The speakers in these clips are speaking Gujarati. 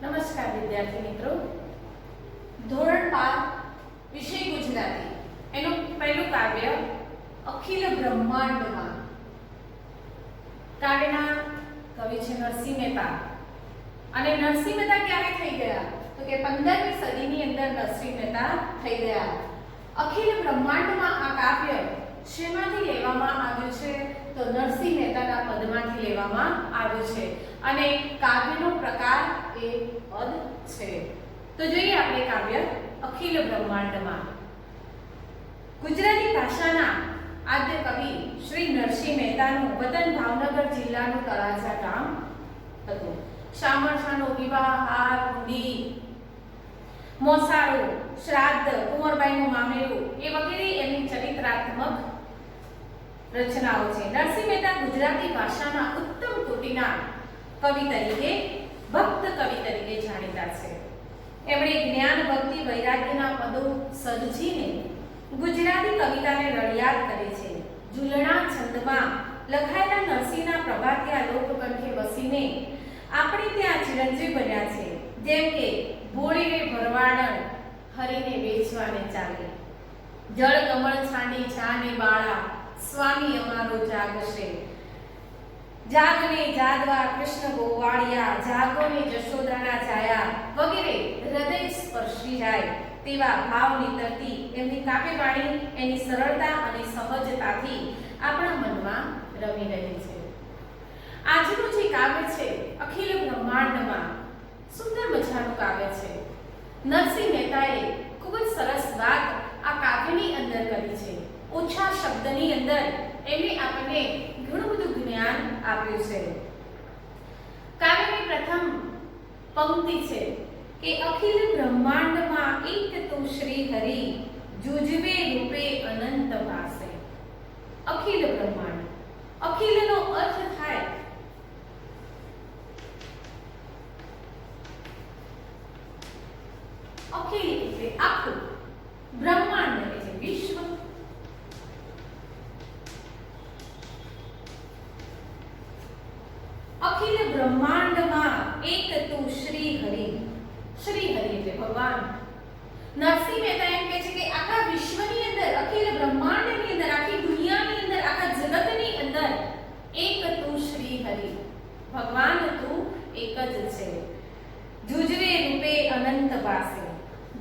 નમસ્કાર વિદ્યાર્થી મિત્રો, ધોરણ 5 વિષય ગુજરાતી એનું પહેલું કાવ્ય અખિલ બ્રહ્માંડમાં. કાવ્યના કવિ છે નરસિંહ મહેતા. અને નરસિંહ મહેતા ક્યારે થઈ ગયા તો કે 15મી સદીની અંદર નરસિંહ મહેતા થઈ ગયા. અખિલ બ્રહ્માંડમાં આ કાવ્ય શેમાંથી લેવામાં આવ્યું છે તો નરસિંહ મહેતાના પદમાંથી લેવામાં આવ્યું છે અને કાવ્યનો પ્રકાર એ પદ છે. તો જોઈએ આપણે કાવ્ય અખિલ બ્રહ્માંડમાં. ગુજરાતી ભાષાના આદ્ય કવિ શ્રી નરસિંહ મહેતાનું વતન ભાવનગર જિલ્લાનું તળાજા ગામ હતું. શામળશાનો વિવાહ, હાર, હુંડી, મોસાળો, શ્રાદ્ધ, કુંવરબાઈનું મામેરું એ વગેરે એની ચરિત્રાત્મક રચનાઓ છે. નરસિંહ મહેતા ગુજરાતી ભાષાના ઉત્તમ કોટીના કવિ તરીકે, ભક્ત કવિ તરીકે જાણીતા છે. એમણે જ્ઞાન, ભક્તિ, વૈરાગ્યના પદો સર્જીને ગુજરાતી કવિતાને રળિયાત કરે છે. ઝૂલણા છંદમાં લખાયેલા નરસિંહના પ્રભાતિયા લોકકંઠે વસીને આપણે ત્યાં ચિરંજીવ બન્યા છે. જેમ કે ભોળીને ભરવાડણ, હરીને વેચવાને ચાલે, જળ કમળ છાંડી જાને બાળા, સ્વામી અમારો જાગશે, જાગને જાદવા કૃષ્ણ ગોવાળિયા, જાગોને જશોદાના જાયા વગેરે હૃદય સ્પર્શી જાય તેવા ભાવની તરતી એમની કાવ્યવાણી એની સરળતા અને સહજતાથી આપણા મનમાં રમી રહી છે. આજનું જે કાવ્ય છે અખિલ બ્રહ્માંડમાં, સુંદર મજાનું કાવ્ય છે. નરસિંહ મહેતાએ ખૂબ જ સરસ વાત આ કાવ્યની અંદર કરી છે. ઓછા શબ્દની અંદર એમણે આપણને ઘણું બધું જ્ઞાન આપ્યું છે. કાવ્યની પ્રથમ પંક્તિ છે કે અખિલ બ્રહ્માંડમાં એક તું શ્રી હરિ, જુજવે રૂપે અનંત વાસે. અખિલ બ્રહ્માંડ, અખિલનો અર્થ થાય અખિલ એટલે આખું, બ્રહ્માંડ એટલે વિશ્વ. અખિલ બ્રહ્માંડમાં એક તું શ્રી હરિ. શ્રી હરિ એટલે ભગવાન. નરસિંહ મહેતા એમ કહે છે કે આખા વિશ્વની અંદર, અખિલ બ્રહ્માંડની અંદર, આખી દુનિયાની અંદર, આખા જગતની અંદર એક તું શ્રી હરિ, ભગવાન તું એક જ છે. જુજવે રૂપે અનંત વાસે.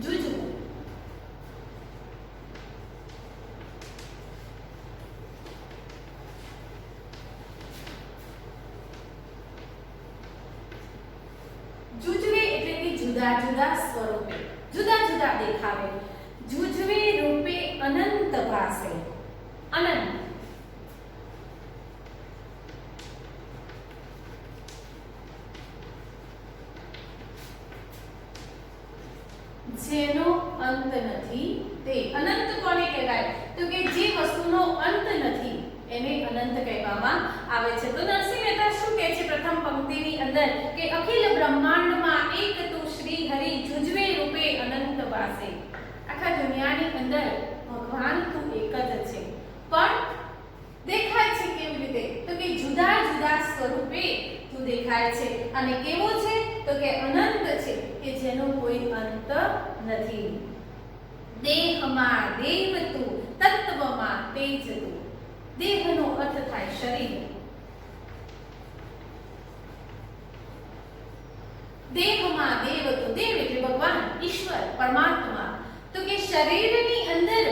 જુજવું, જુજવે એટલે કે જુદા જુદા સ્વરૂપે, જુદા જુદા દેખાવે. જુજવે રૂપે અનંત વાસે. અનંત જેનો અંત નથી તે. અનંત કોને કહેવાય તો કે જે વસ્તુનો અંત નથી એને અનંત કહેવામાં આવે છે. તો નરસિંહ મહેતા શું કહે છે પ્રથમ પંક્તિની અંદર કે અખિલ બ્રહ્માંડમાં એક તું શ્રી હરિ, જુજવે રૂપે અનંત વાસે. આખા દુનિયાની અંદર ભગવાન તું એક જ છે, પણ દેખાય છે કેવી રીતે તો કે જુદા જુદા સ્વરૂપે તું દેખાય છે. અને કેવો છે તો કે અનંત છે, કે જેનો કોઈ અંત નથી. દેહમાં દેવ તું, તત્વમાં તેજ તું. દેહનો અર્થ થાય શરીર. દેહમાં દેવ તું, દેવ એટલે ભગવાન, ઈશ્વર, પરમાત્મા. તો કે શરીરની અંદર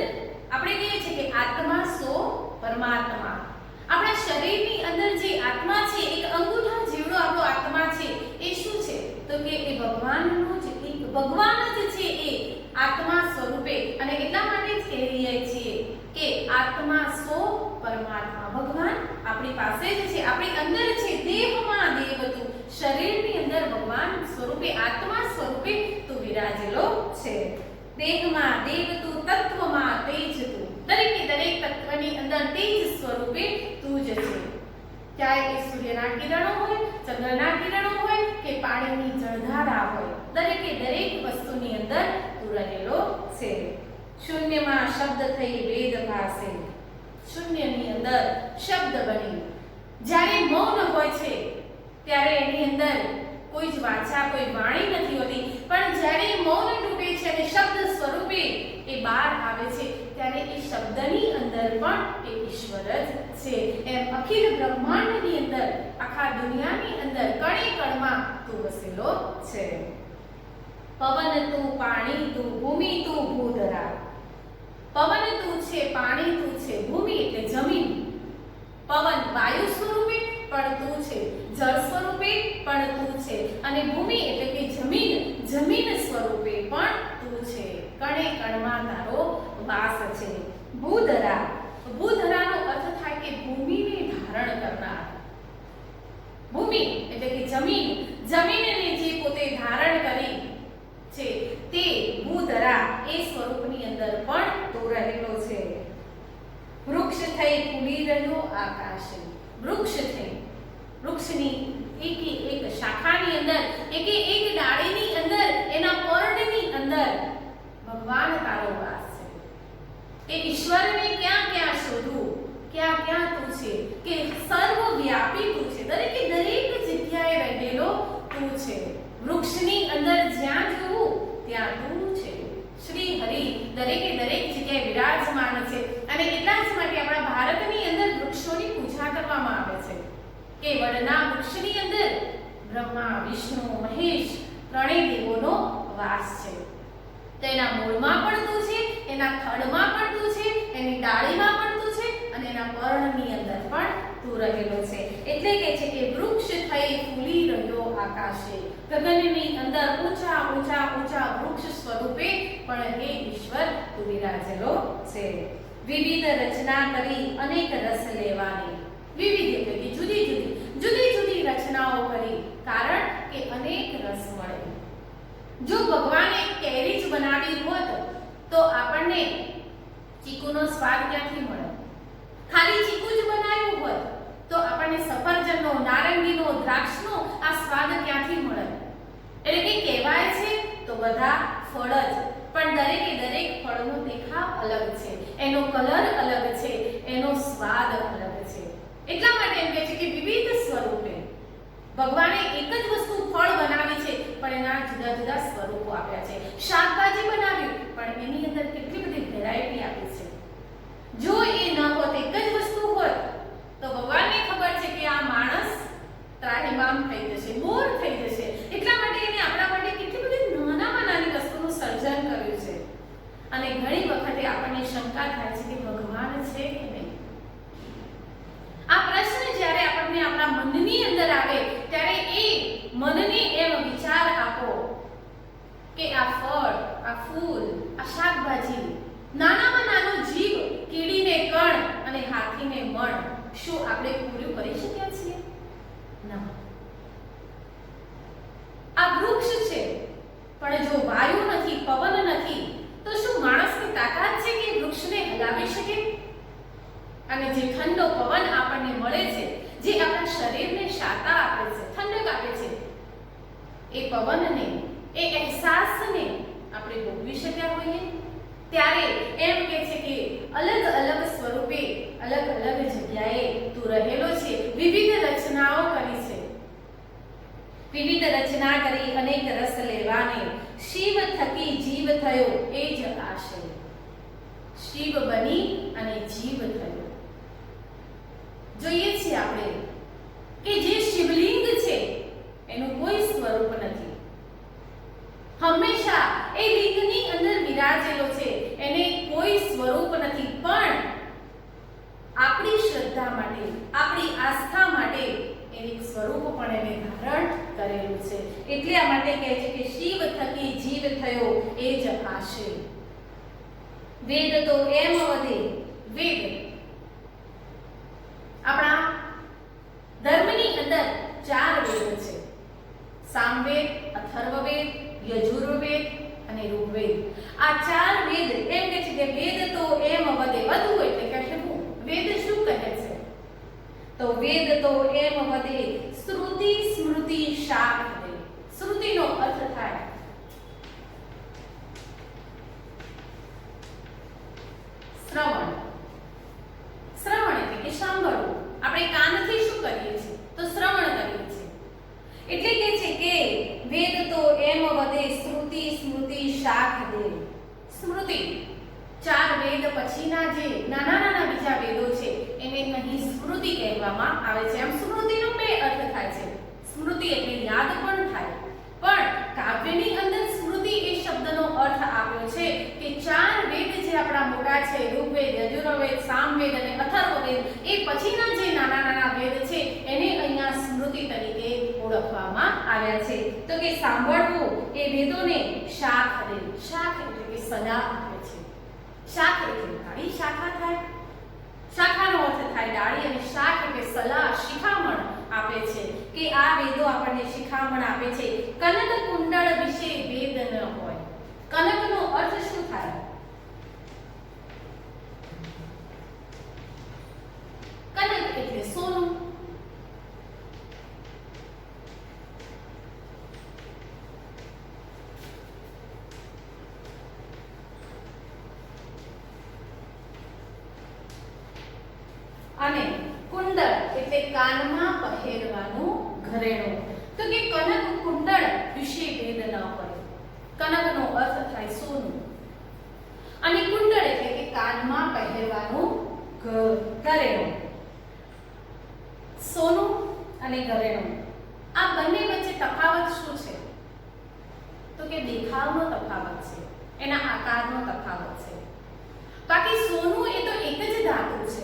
આપણે કહીએ છીએ કે આત્મા સો પરમાત્મા. આપણા શરીરની અંદર જે આત્મા છે, એક અંગૂઠા જેવડો આપણો આત્મા છે, એ શું છે તો કે એ ભગવાનનો જ એક ભગવાન જ છે એ આત્મા સ્વરૂપે. અને એટલા માટે જ કહીએ છીએ કે આત્મા સો પરમાત્મા. ભગવાન આપણી પાસે જ છે, આપણી અંદર છે. દેહમાં દેવ તું, શરીરની અંદર ભગવાન સ્વરૂપે, આત્મા સ્વરૂપે તું વિરાજેલો છે. દેહમાં દેવ તું, તત્વમાં તેજ તું. દરેકે દરેક તત્વની અંદર તેજ સ્વરૂપે તું જ છે. ચાહે એ સૂર્યના કિરણો હોય, ચંદ્રના કિરણો હોય કે પાણીની જળધારા હોય, દરેકે દરેક વસ્તુની અંદર તું રહેલો છે. શૂન્યમાં શબ્દ થઈ વેદ ભાસે. શૂન્યની અંદર શબ્દ બની. જ્યારે મૌન હોય છે ત્યારે એની અંદર કોઈ કોઈ જ વાચા, કોઈ વાણી નથી હોતી, પણ જ્યારે મૌન તૂટે છે અને શબ્દ સ્વરૂપે એ બહાર આવે છે ત્યારે એ શબ્દની અંદર પણ એ ઈશ્વર જ છે. એમ અખિલ બ્રહ્માંડની અંદર, આખા દુનિયાની અંદર કણે કણમાં તું વસેલો છે. પવન તું, પાણી તું, ભૂમિ તું, ભૂધરા. પવન તું છે, પાણી તું છે, ભૂમિ એટલે જમીન. પવન વાયુ સ્વરૂપે પણ તું છે, જળ સ્વરૂપે પણ તું છે, અને ભૂમિ એટલે કે જમીન સ્વરૂપે પણ તું છે. કણે કણમાં તારો વાસ છે. ભૂધરા, ભૂધરાનો અર્થ થાય કે ભૂમિને ધારણ કરનાર. ભૂમિ એટલે કે જમીનને જે પોતે ધારણ કરી છે તે ભૂધરા એ સ્વરૂપની અંદર પણ તું રહેલો છે. વૃક્ષ થઈ ફૂલી રહ્યો આકાશ. વૃક્ષ થઈ, વૃક્ષની એક શાખાની અંદર, એક ડાળીની અંદર, એના પર્ણની અંદર ભગવાન તારો વાસ છે. કે ઈશ્વરને ક્યાં ક્યાં શોધવું, ક્યાં ક્યાં તું છે, કે સર્વવ્યાપી તું છે, દરેક જગ્યાએ રહેલો તું છે. વૃક્ષની અંદર જ્યાં જોવું ત્યાં તું છે. શ્રી હરિ દરેક જગ્યાએ વિરાજમાન છે. અને એટલા જ માટે આપણા ભારતની અંદર વૃક્ષોની પૂજા કરવામાં આવે છે. કે વડના વૃક્ષની અંદર બ્રહ્મા, વિષ્ણુ, મહેશ ત્રણેય દેવોનો વાસ છે. તેના મૂળમાં પણ તું છે, એના થડમાં પણ તું છે, એની ડાળીમાં પણ તું છે, અને એના પર્ણની અંદર પણ તું રહેલો છે. એટલે કે છે કે વૃક્ષ થઈ ફૂલી રહ્યો આકાશે. ગગનની અંદર ઊંચા વૃક્ષ સ્વરૂપે પણ હે ઈશ્વર તું વિરાજેલો છે. વિવિધ રચના કરી અનેક રસ લેવાની. વિવિધ એટલે કે જુદી રચનાઓ કરી, કારણ કે અનેક રસ મળે. જો ભગવાને કેરી જ બનાવી હોત તો આપણને ચીકુનો સ્વાદ ક્યાંથી મળે? ખાલી ચીકુ જ બનાવ્યું હોત તો આપણને સફરજનનો, નારંગીનો, દ્રાક્ષનો આ સ્વાદ ક્યાંથી મળે? એટલે કે કહેવાય છે તો બધા ફળ જ, પણ દરેક ફળનો દેખાવ અલગ છે, એનો કલર અલગ છે, એનો સ્વાદ અલગ છે. એટલા માટે એમ કહે છે કે વિવિધ સ્વરૂપે ભગવાને એક જ વસ્તુ ફળ બનાવી છે, પણ એના જુદા સ્વરૂપો આપ્યા છે. શાકભાજી બનાવ્યું પણ એની અંદર કેટલી બધી વેરાયટી આપી છે. જો એ ન હોત, એક જ વસ્તુ હોત તો ભગવાનને ખબર છે કે આ માણસ ત્રાહિમામ થઈ જશે, બોર થઈ જશે. એટલા માટે એને આપણા માટે કેટલી બધી નાની વસ્તુનું સર્જન કર્યું છે. અને ઘણી વખતે આપણને શંકા થાય છે કે ભગવાન છે કે નહીં. આ પ્રશ્ન જ્યારે આપણને આપણા મનની અંદર આવે ત્યારે એ મનને એમ વિચાર આપો કે આ ફળ, આ ફૂલ, આ શાકભાજી, નાનામાં નાનું જીવ, કીડીને કણ અને હાથીને મણ, શું આપણે પૂરું કરી શક્યા છીએ? ના. આ વૃક્ષ છે પણ જો વાયુ નથી, પવન નથી, તો શું માણસની તાકાત છે કે વૃક્ષને હલાવી શકે? અને જે ઠંડો પવન આપણને મળે છે, જે આપણા શરીરને શાતા આપે છે, ઠંડક આપે છે, એ પવનને, એ અહેસાસને આપણે ભોગવી શક્યા હોઈએ? ત્યારે એમ કહે છે કે અલગ સ્વરૂપે, અલગ જગ્યાએ તું રહેલો છે. વિવિધ રચનાઓ કરી છે. વિવિધ રચના કરી અનેક રસ લેવાને. શિવ થકી જીવ થયો એ જ આશય. શિવ બની અને જીવ થયો. જોઈએ છીએ આપણે કે જે શિવલિંગ છે એનું કોઈ સ્વરૂપ નથી. હંમેશા એ લિંગની અંદર વિરાજેલો છે, એને કોઈ સ્વરૂપ નથી, પણ આપણી શ્રદ્ધા માટે, આપણી આસ્થા માટે એક સ્વરૂપ પણ એને ધારણ કરેલું છે. એટલે આ માટે કહે છે કે શિવ થકી જીવ થયો એ જ આશય. વેદ તો એમ વધે. વેદ આપણા ધર્મની અંદર 4 વેદ છે. સામવેદ, અથર્વવેદ, યજુર્વેદ અને ઋગ્વેદ. આ 4 વેદ એમ કહે છે કે વેદ તો એમ વધે. વધવું એટલે કહેવું. વેદ શું કહે છે? તો વેદ તો એમ વધે, શ્રુતિ સ્મૃતિ શાક દે. શ્રુતિનો અર્થ થાય શ્રવણ. શ્રવણ એટલે કે સાંભળવું. આપણે કાનથી શું કરીએ છીએ? તો શ્રવણ કરીએ છીએ. એટલે કે છે કે પછીના જે નાના નાના બીજા વેદો છે એને અહીં સ્મૃતિ કહેવામાં આવે છે. આમ સ્મૃતિનો બે અર્થ થાય છે. સ્મૃતિ એટલે યાદ પણ થાય, પણ કાવ્યની અંદર સ્મૃતિ એ શબ્દનો અર્થ આપ્યો છે કે ચાર વેદ જે આપણા મોટા છે, ઋગ્વેદ, યજુર્વેદ, સામવેદ અને અથર્વવેદ, એ પછીના જે નાના નાના વેદ છે એને અહીંયા સ્મૃતિ તરીકે ઓળખવામાં આવ્યા છે. તો કે સાંભળવું એ વેદોને શાખ દે. શાખ એટલે કે સલાહ આપે છે. શાખ એટલે ડાળી શાખા થાય, શાખાનો અર્થ થાય ડાળી, અને શાખ એટલે સલાહ, શિખામણ આપે છે કે આ વેદો આપણને શિખામણ આપે છે. કનક કુંડળ વિશે વેદ ન હોય. કનકનો અર્થ શું થાય? કનક એટલે સોનું. અને કુંડળ એટલે કાનમાં પહેરવાનું ઘરેણું. તો કે કનક કુંડળ વિશે ભેદ ન હોય. કનકનો અર્થ થાય સોનું અને કુંડળ એટલે કે કાનમાં પહેરવાનું ઘરેણું. સોનું અને ઘરેણું આ બંને વચ્ચે તફાવત શું છે? તો કે દેખાવનો તફાવત છે, એના આકારનો તફાવત છે. બાકી સોનું એ તો એક જ ધાતુ છે.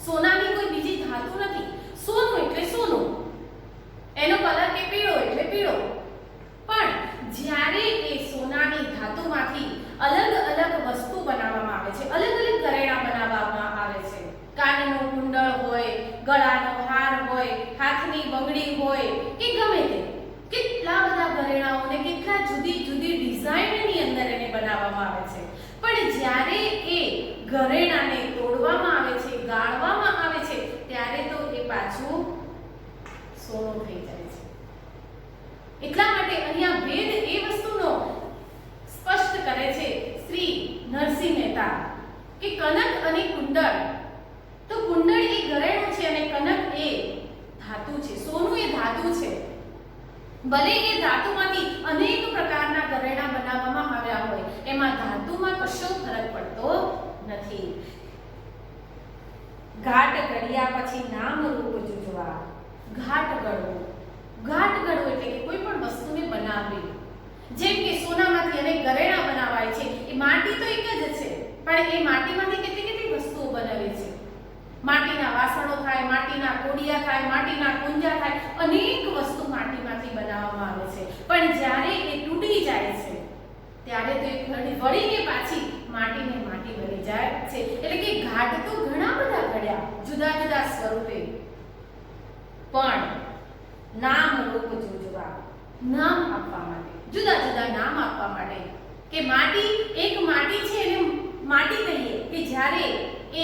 સોનાની કોઈ બીજી ધાતુ નથી. સોનું એટલે સોનું, એનો કલર કે પીળો એટલે પીળો. પણ જ્યારે એ સોનાની ધાતુમાંથી અલગ અલગ વસ્તુ બનાવવામાં આવે છે, અલગ અલગ ઘરેણાં બનાવવામાં આવે છે, કાનનું કુંડળ હોય, ગળાનો હાર હોય, હાથની બંગડી હોય કે ગમે તે, કેટલા બધા ઘરેણાઓને કેટલા જુદી જુદી ડિઝાઇનની અંદર એને બનાવવામાં આવે છે. પણ જ્યારે એ ઘરેણાને તોડવામાં આવે છે, ગાળવામાં આવે છે, ત્યારે તો એ પાછું સોનું થઈ જાય છે. એટલા માટે અહીંયા વેદ એ વસ્તુનો સ્પષ્ટ કરે છે શ્રી નરસિંહ મહેતા કે કનક અને કુંડળ, તો કુંડળ એ ઘરેણું છે અને કનક એ ધાતુ છે. સોનું એ ધાતુ છે. ભલે એ ધાતુમાંથી અનેક પ્રકારના ઘરેણાં બનાવવામાં આવ્યા હોય, એમાં ધાતુમાં કશો ફરક પડતો નથી. ઘાટ ઘડ્યા પછી નામ રૂપ જુજવા. ઘાટ ઘડવું. ઘાટ ઘડવું એટલે કે કોઈ પણ વસ્તુને બનાવવી. જેમ કે સોનામાંથી અનેક ઘરેણાં બનાવાય છે, એ માટી તો એક જ છે, પણ એ માટીમાંથી કેટલી કેટલી વસ્તુઓ બનાવે છે. માટીના વાસણો થાય, માટીના કોડિયા થાય, માટીના કુંજા થાય, અનેક વસ્તુ માટીમાંથી બનાવવામાં આવે છે. પણ જ્યારે એ તૂટી જાય છે ત્યારે તો એ વળીને પાછી માટીને માટી બની જાય છે. એટલે કે ઘાટ તો ઘણા બધા ઘડ્યા જુદા જુદા સ્વરૂપે, પણ નામ રૂપ જુજવા, નામ આપવા માટે, જુદા જુદા નામ આપવા માટે. કે માટી એક માટી છે એને માટી કહીએ કે જ્યારે એ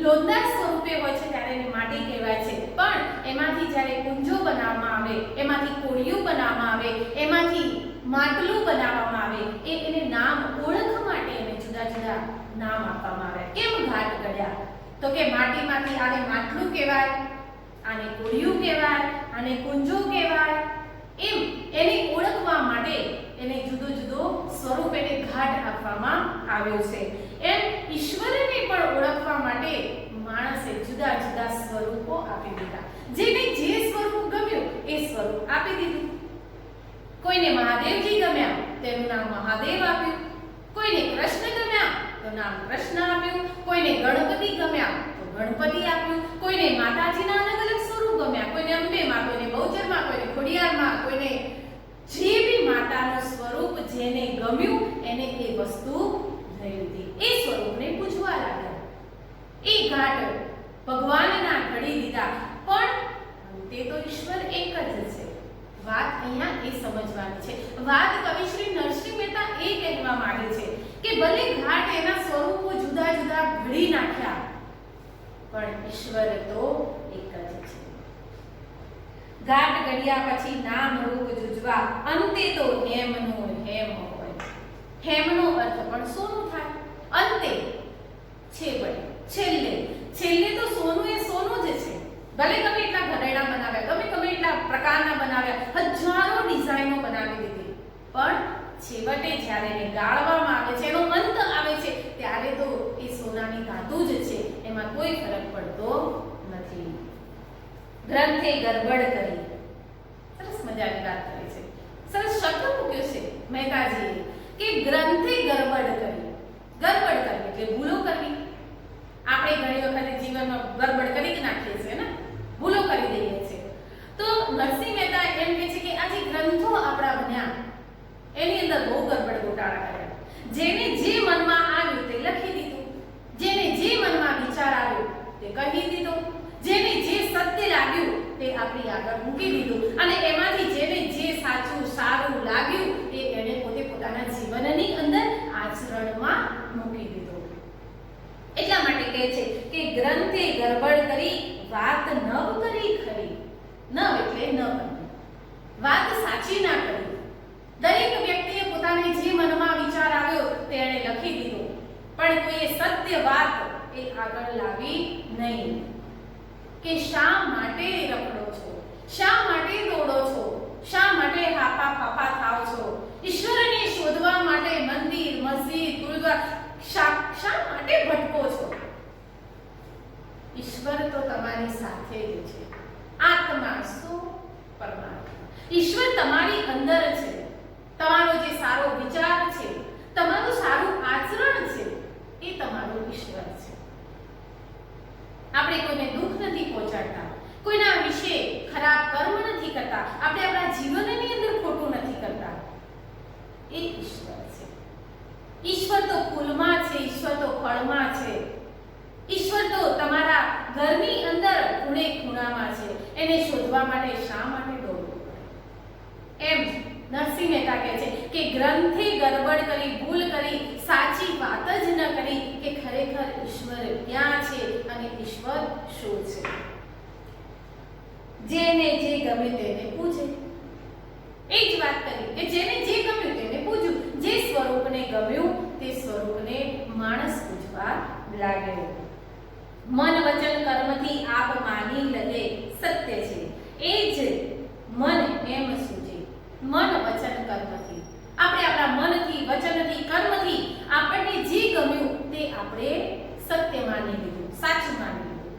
લોંદા સ્વરૂપે હોય છે ત્યારે એને માટી કહેવાય છે. પણ એમાંથી જ્યારે કુંજો બનાવવામાં આવે, એમાંથી કોળિયું બનાવવામાં આવે, એમાંથી માટલું બનાવવામાં આવે, એને નામ ઓળખ માટે એને જુદા જુદા નામ આપવામાં આવે. કેમ ઘાટ ઘડ્યા? તો કે માટીમાંથી આને માટલું કહેવાય, આને કોળિયું કહેવાય, આને કુંજો કહેવાય. એમ એને ઓળખવા માટે એને જુદો જુદો સ્વરૂપ એને ઘાટ આપવામાં આવ્યો છે. એમ ઈશ્વરને પણ ઓળખવા માટે માણસે જુદા જુદા સ્વરૂપો આપી દીધા. જેને જે સ્વરૂપ ગમ્યું એ સ્વરૂપ આપી દીધું. કોઈને મહાદેવજી ગમ્યા તેનું નામ મહાદેવ આપ્યું, કોઈને કૃષ્ણ ગમ્યા તો નામ કૃષ્ણ આપ્યું, કોઈને ગણપતિ ગમ્યા તો ગણપતિ આપ્યું, કોઈને માતાજીના અલગ અલગ સ્વરૂપ ગમ્યા, કોઈને અંબેમાં, કોઈને બહુચરમાં, કોઈને ખોડિયારમાં, કોઈને જે બી માતાનું સ્વરૂપ જેને ગમ્યું એને એ વસ્તુ લઈ લીધી, એ સ્વરૂપને પૂજવા લાગ્યા. એ ઘાટ ભગવાનના ઘડી દીધા. પણ તે તો ઈશ્વર એક જ છે. વાત અહીંયા એ સમજવાની છે. વાત કવિ શ્રી નરસિંહ મહેતા એ કહેવા માંગે છે કે ભલે ઘાટ એના સ્વરૂપો જુદા જુદા ઘડી નાખ્યા, પણ ઈશ્વર તો એક જ છે. ઘાટ ઘડ્યા પછી નામ રૂપ જુજવા, અંતે તો હેમનું હેમ હોય. હેમનો અર્થ પણ સોનું થાય. અંતે છેવટે, છેલ્લે, છેલ્લે તો સોનું એ સોનું જ છે. ભલે ગમે એટલા ઘરેણા બનાવ્યા, ગમે એટલા પ્રકારના બનાવ્યા, હજારો ડિઝાઇનો બનાવી દીધી, પણ છેવટે જ્યારે એને ગાળવામાં આવે છે, એનો અંત આવે છે, ત્યારે તો એ સોનાની ધાતુ જ છે, એમાં કોઈ ફરક પડતો નથી. ગ્રંથે ગરબડ કરી, સરસ મજાની વાત કરી છે, સરસ શબ્દ મૂક્યો છે મહેતાજીએ કે ગ્રંથે ગરબડ કરી. ગરબડ કરવી એટલે ભૂલો કરવી. આપણે ઘણી વખત જીવનમાં ગરબડ કરી જ નાખીએ છીએ ને, ભૂલો કરી દઈએ છીએ. તો નરસિંહ મહેતા એમ કહે છે કે આ જે ગ્રંથો આપણા બન્યા એની અંદર બહુ ગરબડ ગોટાળા કર્યા. જેને જે મનમાં આવ્યું તે લખી દીધું, જેને જે મનમાં વિચાર આવ્યો તે કહી દીધો, જેને જે સત્ય લાગ્યું તે આપણી આગળ મૂકી દીધું, અને એમાંથી જેને જે સાચું સારું લાગ્યું એ એને પોતે પોતાના જીવનની અંદર આચરણમાં મૂકી દીધું. એટલા માટે કહે છે કે ગ્રંથે ગરબડ કરી વાત નવ કરી ખરી. નવ એટલે ન કરવી, વાત સાચી ના કરવી. દરેક વ્યક્તિએ પોતાને જે મનમાં વિચાર આવ્યો તે એણે લખી દીધો, પણ કોઈએ સત્ય વાત એ આગળ લાવી નહીં. કે શા માટે રખડો છો, શા માટે દોડો છો, શા માટે હાફા ફાફા થાવ છો, ઈશ્વરને શોધવા માટે મંદિર મસ્જિદ ગુરુદ્વારા શા માટે ભટકો છો? ઈશ્વર તો તમારી સાથે જ છે. આત્મા સો પરમાત્મા. ઈશ્વર તમારી અંદર છે. તમારો જે સારો વિચાર છે, તમારું સારું આચરણ છે, એ તમારું ઈશ્વર છે. આપણે કોઈને દુઃખ નથી પહોંચાડતા, કોઈના વિશે ખરાબ કર્મ નથી કરતા, આપણે આપણા જીવનની અંદર ખોટું નથી કરતા. એ ઈશ્વર છે. ઈશ્વર તો ફૂલમાં છે, ઈશ્વર તો ફળમાં છે, ઈશ્વર તો તમારા ઘરની અંદર ખૂણે ખૂણામાં છે. એને શોધવા માટે શા માટે દોડવું પડે? એમ નરસિંહ મહેતા કહે છે કે ગ્રંથે ગરબડ કરી, ભૂલ કરી, સાચી વાત જ ન કરી કે ખરેખર ઈશ્વર ક્યાં છે અને ઈશ્વર શું છે. જેને જે ગમે તેને પૂજે. એ જ વાત કરી કે જેને જે ગમ્યું તેને પૂજ્યું. જે સ્વરૂપને ગમ્યું તે સ્વરૂપને માણસ પૂજવા લાગ્યો. મન વચન કર્મથી આપ માની લગે સત્ય છે, એ જ મન એમ સૂજે. મન વચન કર્મથી આપણે આપણા મનથી, વચનથી, કર્મથી આપણને જે ગમ્યું તે આપણે સત્ય માની લીધું, સાચું માની લીધું.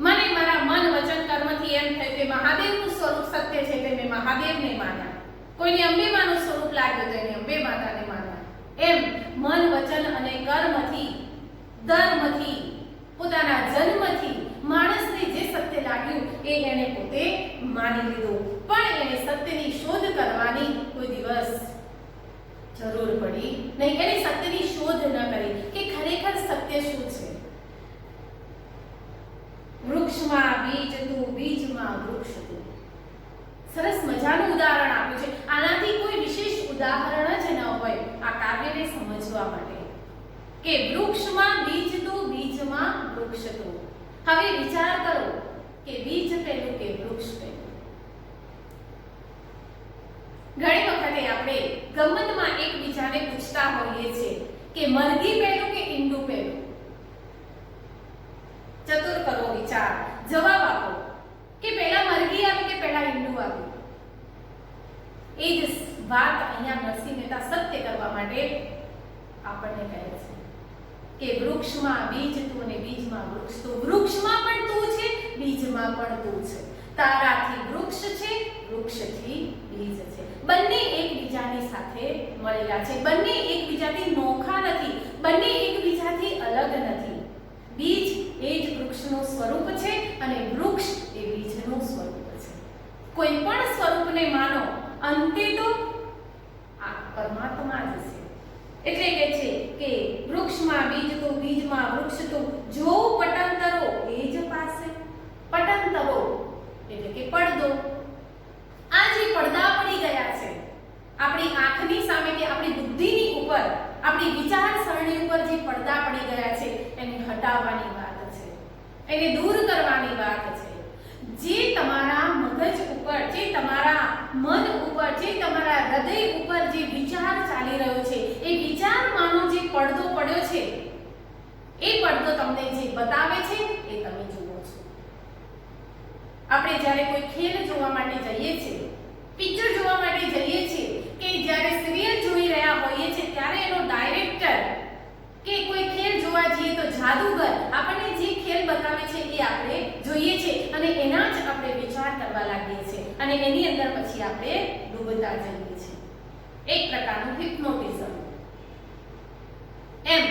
મને મારા મન વચન કર્મથી એમ થયું કે મહાદેવનું સ્વરૂપ સત્ય છે એટલે મેં મહાદેવને માન્યા. કોઈને અંબેમાનું સ્વરૂપ લાગ્યું તો એને અંબે માતાને માન્યા. એમ મન વચન અને કર્મથી, ધર્મથી, પોતાના જન્મથી માણસને જે સત્ય લાગ્યું એ એને પોતે માની લીધું. પણ એને સત્યની શોધ કરવાની કોઈ દિવસ જરૂર પડી નહીં. એને સત્યની શોધ ન કરી કે ખરેખર સત્ય શું છે. વૃક્ષમાં બીજ તું, બીજમાં વૃક્ષ તું. સરસ મજાનું ઉદાહરણ આપ્યું છે. આનાથી કોઈ વિશેષ ઉદાહરણ જ ન હોય આ કાવ્યને સમજવા માટે કે વૃક્ષમાં બીજ તું, બીજમાં વૃક્ષ તું. હવે વિચાર કરો કે બીજ પહેલું કે વૃક્ષ પહેલું. ઘણી વખતે આપણે ગમતમાં એકબીજાને પૂછતા હોઈએ છીએ કે મરઘી પહેલું કે ઈંડું પહેલું. ચતુર કરો વિચાર, જવાબ આપો કે પહેલા મરઘી આવી કે પહેલા ઈંડું આવ્યું. એ જ વાત અહીંયા નરસિંહ મહેતા સત્ય કરવા માટે આપણને કહે છે કે વૃક્ષમાં બીજ તું અને બીજમાં વૃક્ષ તું. વૃક્ષમાં પણ તું છે, બીજમાં પણ તું છે. તારાથી વૃક્ષ છે, વૃક્ષથી બીજ છે. બંને એકબીજાની સાથે મળેલા છે. બંને એકબીજાથી નોખા નથી, બંને એકબીજાથી અલગ નથી. બીજ એ જ વૃક્ષનું સ્વરૂપ છે અને વૃક્ષ એ બીજનું સ્વરૂપ છે. કોઈ પણ સ્વરૂપને માનો, અંતે તો આ પરમાત્મા જ છે. એટલે કે છે કે વૃક્ષમાં બીજ તું, બીજમાં વૃક્ષ તું. જો પટંતરો એ જ પાસે. પટંતરો એટલે કે પડદો. આ જે પડદા પડી ગયા છે આપણી આંખની સામે કે આપણી બુદ્ધિની ઉપર, આપણી વિચારસરણી ઉપર જે પડદા પડી ગયા છે એને હટાવવાની વાત છે, એને દૂર કરવાની વાત છે. જે તમારા મગજ ઉપર, જે તમારા મન ઉપર, જે તમારા હૃદય ઉપર જે વિચાર ચાલી રહ્યો છે એ વિચારમાંનો જે પડદો પડ્યો છે એ પડદો તમને જે બતાવે છે એ તમે જુઓ છો. આપણે જ્યારે કોઈ ખેલ જોવા માટે જઈએ છીએ, પિક્ચર જોવા માટે જઈએ છીએ કે કે જ્યારે સિરિયલ જોઈ રહ્યા હોઈએ છે ત્યારે એનો ડાયરેક્ટર કે કોઈ ખેલ જોવા જઈએ તો જાદુગર આપણને જે ખેલ બતાવે છે એ આપણે જોઈએ છે અને એના જ આપણે વિચાર કરવા લાગીએ છીએ અને એની અંદર પછી આપણે ડૂબતા જઈએ છીએ. એક પ્રકારનું હિપ્નોટિઝમ. એમ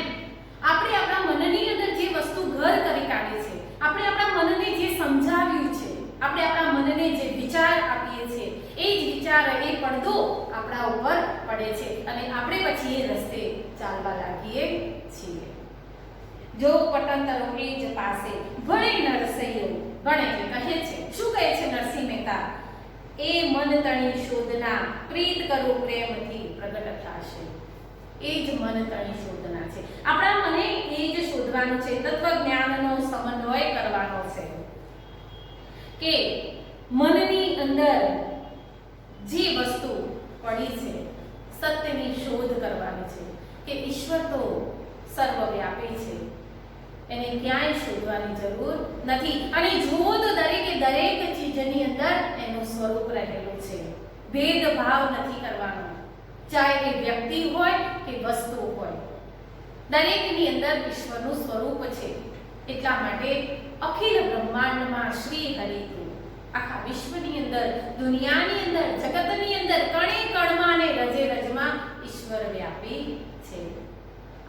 આપણે આપણા મનની અંદર જે વસ્તુ ઘર કરી કાઢી છે, આપણે આપણા મનને જે સમજાવ્યું છે, આપણે આપણા મનને જે વિચાર આપીએ છીએ એ જ વિચાર એ પડદો આપણા ઉપર પડે છે અને આપણે પછી એ રસ્તે ચાલવા લાગીએ છીએ. જો પટંતરો એજ પાસે ભણે નરસૈયો ભણે એટલે કહે છે, શું કહે છે નરસિંહ મહેતા? એ મન તણી શોધના પ્રીત કરો પ્રેમથી પ્રગટ થશે. એ જ મન તણી શોધના છે. આપણા મને એ જ શોધવાનું છે, તત્વજ્ઞાનનો સમન્વય કરવાનો છે કે મનની અંદર જે વસ્તુ પડી છે સત્યની શોધ કરવાની છે કે ઈશ્વર તો સર્વવ્યાપી છે, એને ક્યાંય શોધવાની જરૂર નથી અને જુઓ તો દરેકે દરેક ચીજની અંદર એનું સ્વરૂપ રહેલું છે. ભેદભાવ નથી કરવાનો, ચાહે એ વ્યક્તિ હોય કે વસ્તુ હોય, દરેકની અંદર ઈશ્વરનું સ્વરૂપ છે. એટલા માટે અખિલ બ્રહ્માંડમાં શ્રી હરિ આખા વિશ્વની અંદર, દુનિયાની અંદર, જગતની અંદર કણે કણમાં અને રજે રજમાં ઈશ્વર વ્યાપી છે.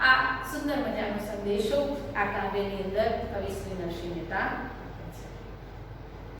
આ સુંદર મજાનો સંદેશો આ કાવ્યની અંદર કવિ શ્રી નરસિંહ મહેતા